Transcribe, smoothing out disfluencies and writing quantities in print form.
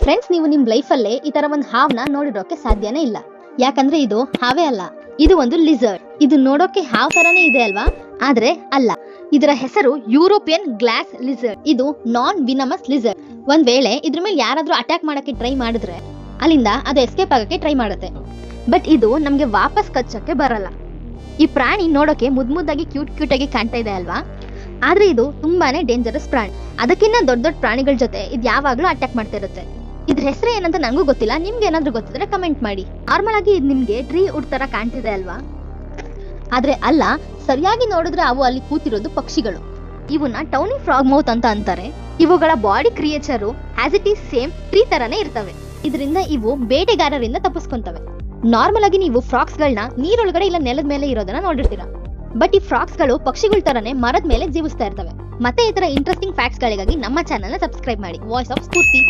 Friends, ನೀವು ನಿಮ್ life ಅಲ್ಲೇ ಈ ತರ ಒಂದು ಹಾವ್ನ ನೋಡಿರೋಕೆ ಸಾಧ್ಯನೇ ಇಲ್ಲ. ಯಾಕಂದ್ರೆ ಇದು ಹಾವೇ ಅಲ್ಲ, ಇದು ಒಂದು ಲಿಸರ್ಡ್. ಇದು ನೋಡೋಕೆ ಹಾವ್ ತರಾನೇ ಇದೆ ಅಲ್ವಾ, ಆದ್ರೆ ಅಲ್ಲ. ಇದರ ಹೆಸರು ಯುರೋಪಿಯನ್ ಗ್ಲಾಸ್ ಲಿಸರ್ಡ್. ಇದು ನಾನ್ ವಿನಮಸ್ ಲಿಸರ್ಡ್. ಒಂದ್ ವೇಳೆ ಇದ್ರ ಮೇಲೆ ಯಾರಾದ್ರೂ ಅಟ್ಯಾಕ್ ಮಾಡಕ್ಕೆ ಟ್ರೈ ಮಾಡಿದ್ರೆ ಅಲ್ಲಿಂದ ಅದು ಎಸ್ಕೇಪ್ ಆಗಕ್ಕೆ ಟ್ರೈ ಮಾಡುತ್ತೆ. ಬಟ್ ಇದು ನಮ್ಗೆ ವಾಪಸ್ ಕಚ್ಚಕ್ಕೆ ಬರಲ್ಲ. ಈ ಪ್ರಾಣಿ ನೋಡೋಕೆ ಮುದ್ದಾಗಿ ಕ್ಯೂಟ್ ಆಗಿ ಕಾಣ್ತಾ ಇದೆ ಅಲ್ವಾ, ಆದ್ರೆ ಇದು ತುಂಬಾನೇ ಡೇಂಜರಸ್ ಪ್ರಾಣಿ. ಅದಕ್ಕಿಂತ ದೊಡ್ಡ ಪ್ರಾಣಿಗಳ ಜೊತೆ ಇದು ಯಾವಾಗ್ಲೂ ಅಟ್ಯಾಕ್ ಮಾಡ್ತಾ ಇರುತ್ತೆ. ಇದ್ರ ಹೆಸರು ಏನಂತ ನಂಗೂ ಗೊತ್ತಿಲ್ಲ, ನಿಮ್ಗೆ ಏನಾದ್ರೂ ಗೊತ್ತಿದ್ರೆ ಕಮೆಂಟ್ ಮಾಡಿ. ನಾರ್ಮಲ್ ಆಗಿ ಇದು ನಿಮ್ಗೆ ಟ್ರೀ ವುಡ್ ತರ ಕಾಣ್ತಿದೆ ಅಲ್ವಾ, ಆದ್ರೆ ಅಲ್ಲ. ಸರಿಯಾಗಿ ನೋಡಿದ್ರೆ ಅವು ಅಲ್ಲಿ ಕೂತಿರೋದು ಪಕ್ಷಿಗಳು. ಇವನ್ನ ಟೌನಿ ಫ್ರಾಗ್ ಮೌತ್ ಅಂತ ಅಂತಾರೆ. ಇವುಗಳ body creature as it is same tree ತರಾನೇ ಇರ್ತವೆ. ಇದರಿಂದ ಇವು ಬೇಟೆಗಾರರಿಂದ ತಪ್ಪಿಸ್ಕೊಂತವೆ. ನಾರ್ಮಲ್ ಆಗಿ ನೀವು ಫ್ರಾಕ್ಸ್ ಗಳನ್ನ ನೀರೊಳಗಡೆ ಇಲ್ಲ ನೆಲದ ಮೇಲೆ ಇರೋದನ್ನ ನೋಡಿರ್ತೀರಾ. ಬಟ್ ಈ ಫ್ರಾಕ್ಸ್ ಗಳು ಪಕ್ಷಿಗಳ ತರನೇ ಮರದ ಮೇಲೆ ಜೀವಿಸ್ತಾ ಇರ್ತವೆ. ಮತ್ತೆ ಈ ತರ ಇಂಟ್ರೆಸ್ಟಿಂಗ್ ಫ್ಯಾಕ್ಟ್ಸ್ ಗಳಿಗಾಗಿ ನಮ್ಮ ಚಾನೆಲ್ ನ ಸಬ್ಸ್ಕ್ರೈಬ್ ಮಾಡಿ. Voice of Spoorthi.